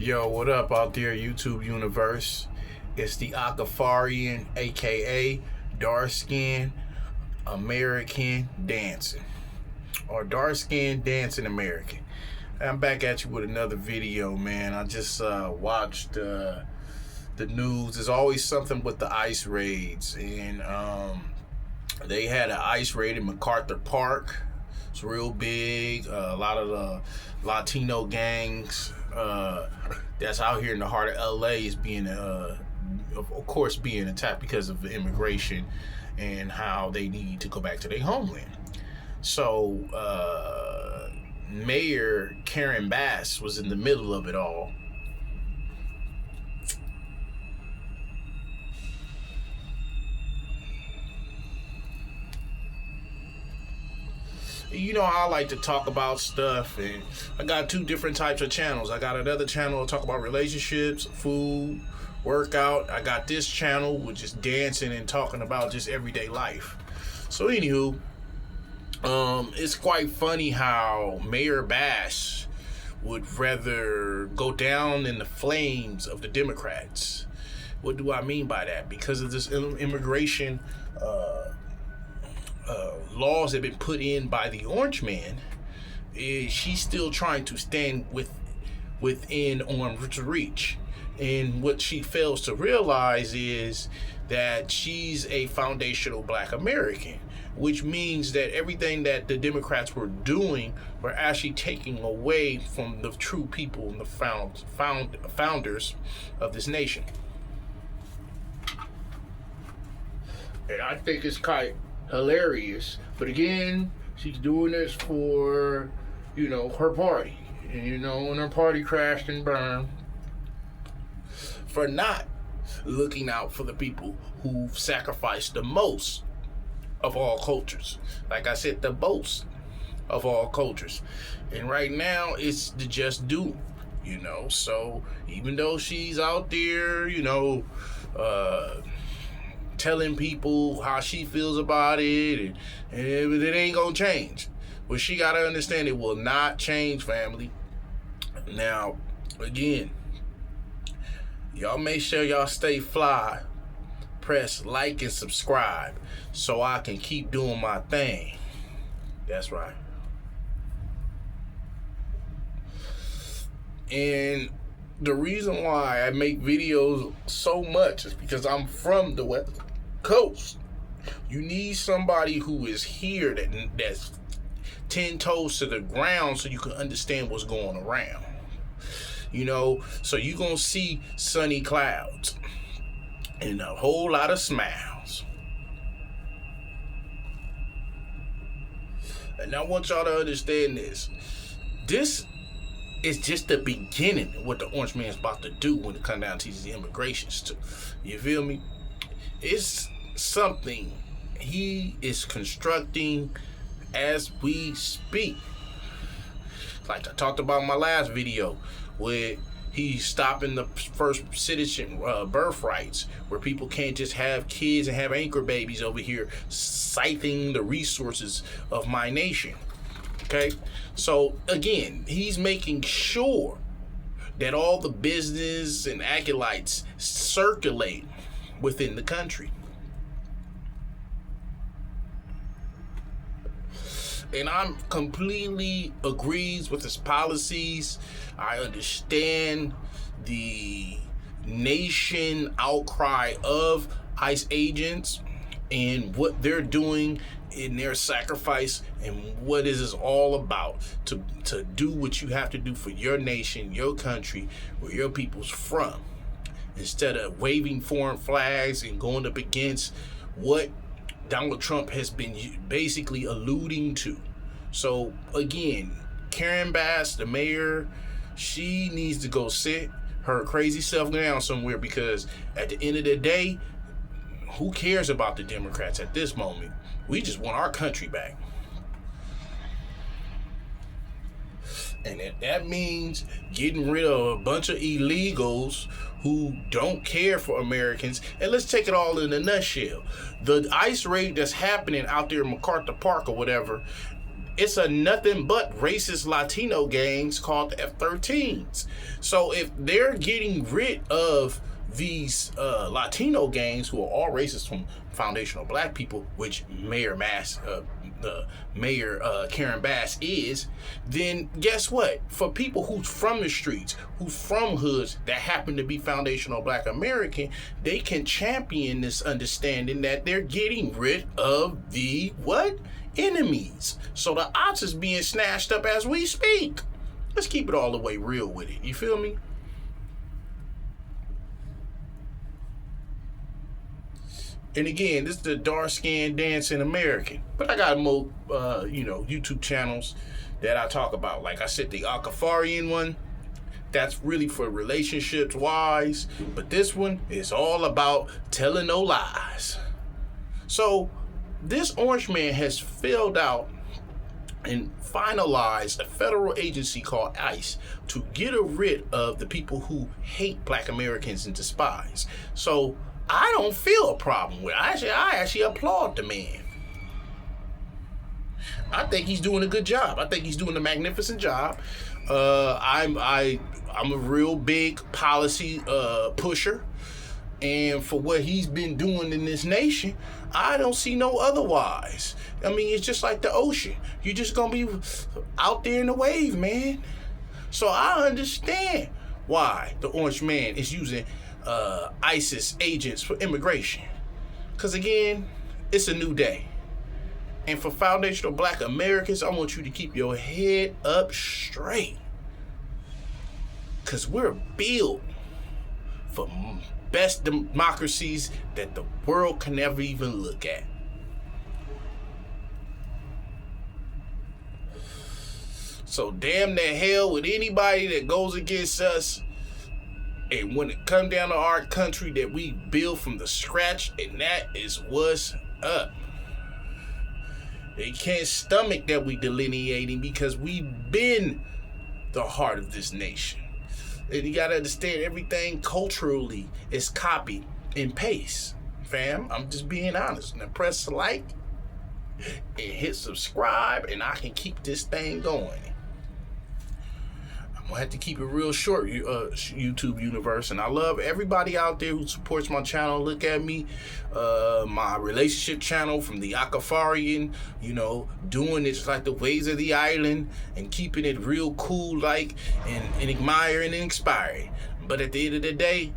Yo, what up out there, YouTube universe? It's the Akafarian, aka dark skin American dancing, or dark skin dancing American. I'm back at you with another video, man. I just watched the news. There's always something with the ICE raids, and they had an ICE raid in MacArthur Park. It's real big. A lot of the Latino gangs that's out here in the heart of LA is being, of course, being attacked because of the immigration and how they need to go back to their homeland. So Mayor Karen Bass was in the middle of it all. You know, I like to talk about stuff, and I got two different types of channels. I got another channel to talk about relationships, food, workout. I got this channel with just dancing and talking about just everyday life. So anywho, it's quite funny how Mayor Bass would rather go down in the flames of the Democrats. What do I mean by that? Because of this immigration laws that have been put in by the Orange Man, she's still trying to stand within arm's reach. And what she fails to realize is that she's a foundational Black American, which means that everything that the Democrats were doing were actually taking away from the true people and the founders of this nation. And I think it's quite hilarious, but again, she's doing this for, her party, and when her party crashed and burned, for not looking out for the people who've sacrificed the most of all cultures. Like I said, the most of all cultures, and right now it's the just do, So even though she's out there, telling people how she feels about it, and it ain't gonna change. But she gotta understand it will not change, family. Now, again, y'all make sure y'all stay fly. Press like and subscribe so I can keep doing my thing. That's right. And the reason why I make videos so much is because I'm from the West Coast. You need somebody who is here that's 10 toes to the ground so you can understand what's going around. So you're going to see sunny clouds and a whole lot of smiles. And I want y'all to understand this. This is just the beginning of what the Orange Man's about to do when it comes down to these immigrations too. You feel me? It's something he is constructing as we speak. Like I talked about in my last video, where he's stopping the first citizen birthrights, where people can't just have kids and have anchor babies over here, siphoning the resources of my nation. Okay, so again, he's making sure that all the business and acolytes circulate within the country. And I'm completely agrees with his policies. I understand the nation outcry of ICE agents and what they're doing in their sacrifice and what is this all about, to do what you have to do for your nation, your country, where your people's from, instead of waving foreign flags and going up against what Donald Trump has been basically alluding to. So again, Karen Bass, the mayor, she needs to go sit her crazy self down somewhere, because at the end of the day, who cares about the Democrats at this moment? We just want our country back. And that means getting rid of a bunch of illegals who don't care for Americans. And let's take it all in a nutshell. The ICE raid that's happening out there in MacArthur Park or whatever, it's a nothing but racist Latino gangs called the F-13s. So if they're getting rid of these Latino gangs who are all racist from foundational black people, which Mayor Karen Bass is, then guess what? For people who's from the streets, who's from hoods that happen to be foundational black American, they can champion this understanding that they're getting rid of the what? Enemies. So the ops is being snatched up as we speak. Let's keep it all the way real with it. You feel me? And again, this is the dark skinned dancing American. But I got more, YouTube channels that I talk about. Like I said, the Akafarian one, that's really for relationships wise. But this one is all about telling no lies. So this orange man has filled out and finalized a federal agency called ICE to get rid of the people who hate black Americans and despise. So I don't feel a problem with it. I actually applaud the man. I think he's doing a good job. I think he's doing a magnificent job. I'm a real big policy pusher. And for what he's been doing in this nation, I don't see no otherwise. I mean, it's just like the ocean. You're just going to be out there in the wave, man. So I understand why the orange man is using ISIS agents for immigration. Because again, it's a new day. And for foundational black Americans, I want you to keep your head up straight. Because we're built for best democracies that the world can never even look at. So damn the hell with anybody that goes against us. And when it comes down to our country that we build from the scratch, and that is what's up. They can't stomach that we delineating because we've been the heart of this nation. And you gotta understand, everything culturally is copy and paste. Fam, I'm just being honest. Now press like and hit subscribe, and I can keep this thing going. I'm gonna have to keep it real short, YouTube universe. And I love everybody out there who supports my channel. Look at me, my relationship channel from the Akafarian, doing it like the ways of the island and keeping it real cool, like and admiring and inspiring. But at the end of the day,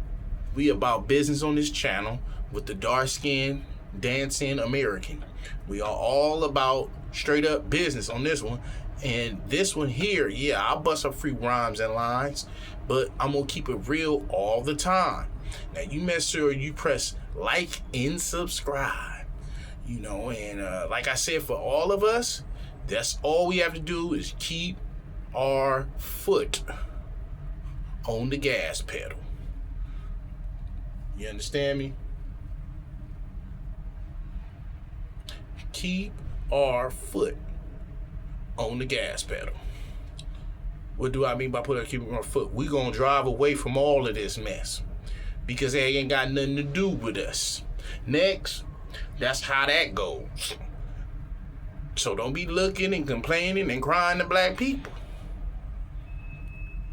we about business on this channel with the dark skinned dancing American. We are all about straight up business on this one. And this one here, yeah, I'll bust up free rhymes and lines, but I'm gonna keep it real all the time. Now you make sure you press like and subscribe, and like I said, for all of us, that's all we have to do is keep our foot on the gas pedal. You understand me? Keep our foot on the gas pedal. What do I mean by keeping our foot? We're gonna drive away from all of this mess because they ain't got nothing to do with us. Next, that's how that goes. So don't be looking and complaining and crying to black people,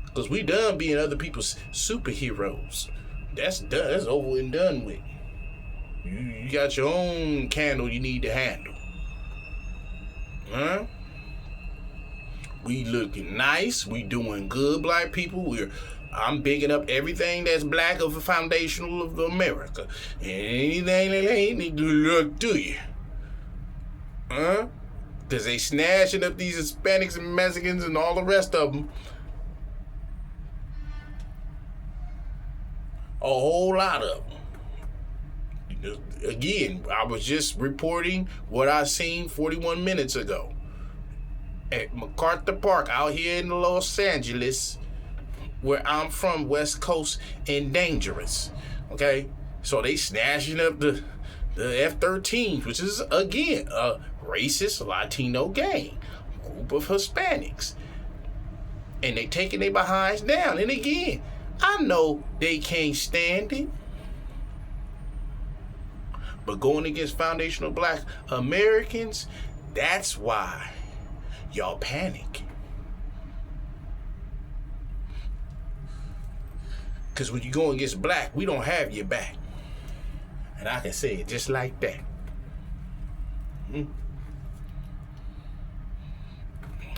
because we done being other people's superheroes. That's done. That's over and done with. You got your own candle you need to handle. Huh? We looking nice. We doing good, black people. I'm bigging up everything that's black of the foundational of America. And anything that ain't need to look to you. Huh? Because they snatching up these Hispanics and Mexicans and all the rest of them. A whole lot of them. Again, I was just reporting what I seen 41 minutes ago at MacArthur Park out here in Los Angeles, where I'm from, West Coast, and dangerous. Okay, so they snatching up the F-13s, which is again a racist Latino gang, group of Hispanics, and they taking their behinds down. And again, I know they can't stand it, but going against foundational black Americans, that's why y'all panic. Because when you go against black, we don't have your back. And I can say it just like that. And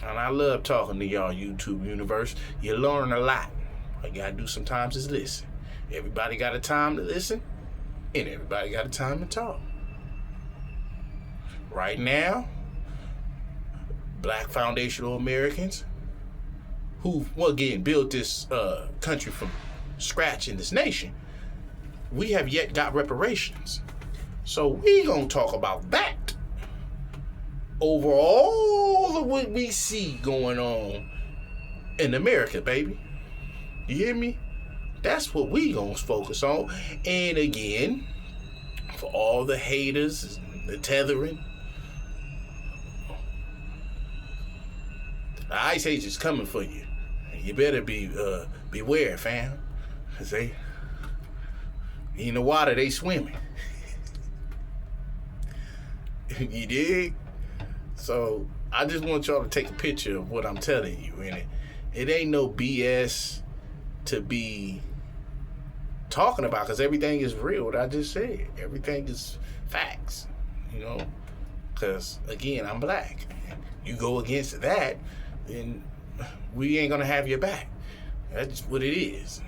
I love talking to y'all, YouTube universe. You learn a lot. All you gotta do sometimes is listen. Everybody got a time to listen, and everybody got a time to talk. Right now, black foundational Americans who, again, built this country from scratch in this nation, we have yet got reparations. So we gonna talk about that over all of what we see going on in America, baby. You hear me? That's what we gonna focus on. And again, for all the haters, the tethering, the Ice Age is coming for you. You better beware, fam. Cause in the water, they swimming. You dig? So I just want y'all to take a picture of what I'm telling you. And it ain't no BS to be talking about, because everything is real. What I just said, everything is facts. You know, because again, I'm black. You go against that, then we ain't gonna have your back. That's what it is.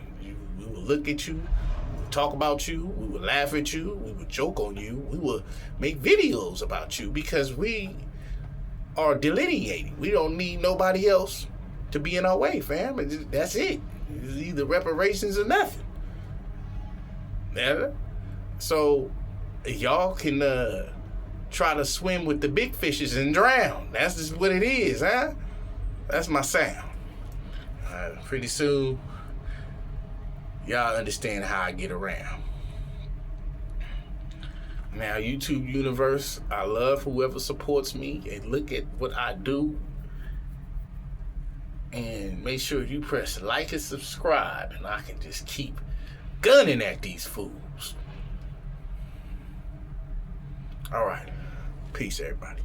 We will look at you, we will talk about you, we will laugh at you, we will joke on you, we will make videos about you, because we are delineating. We don't need nobody else to be in our way, fam. That's it. It's either reparations or nothing. Yeah. So y'all can try to swim with the big fishes and drown. That's just what it is, huh? That's my sound. Pretty soon, y'all understand how I get around. Now, YouTube universe, I love whoever supports me and look at what I do. And make sure you press like and subscribe, and I can just keep gunning at these fools. All right. Peace, everybody.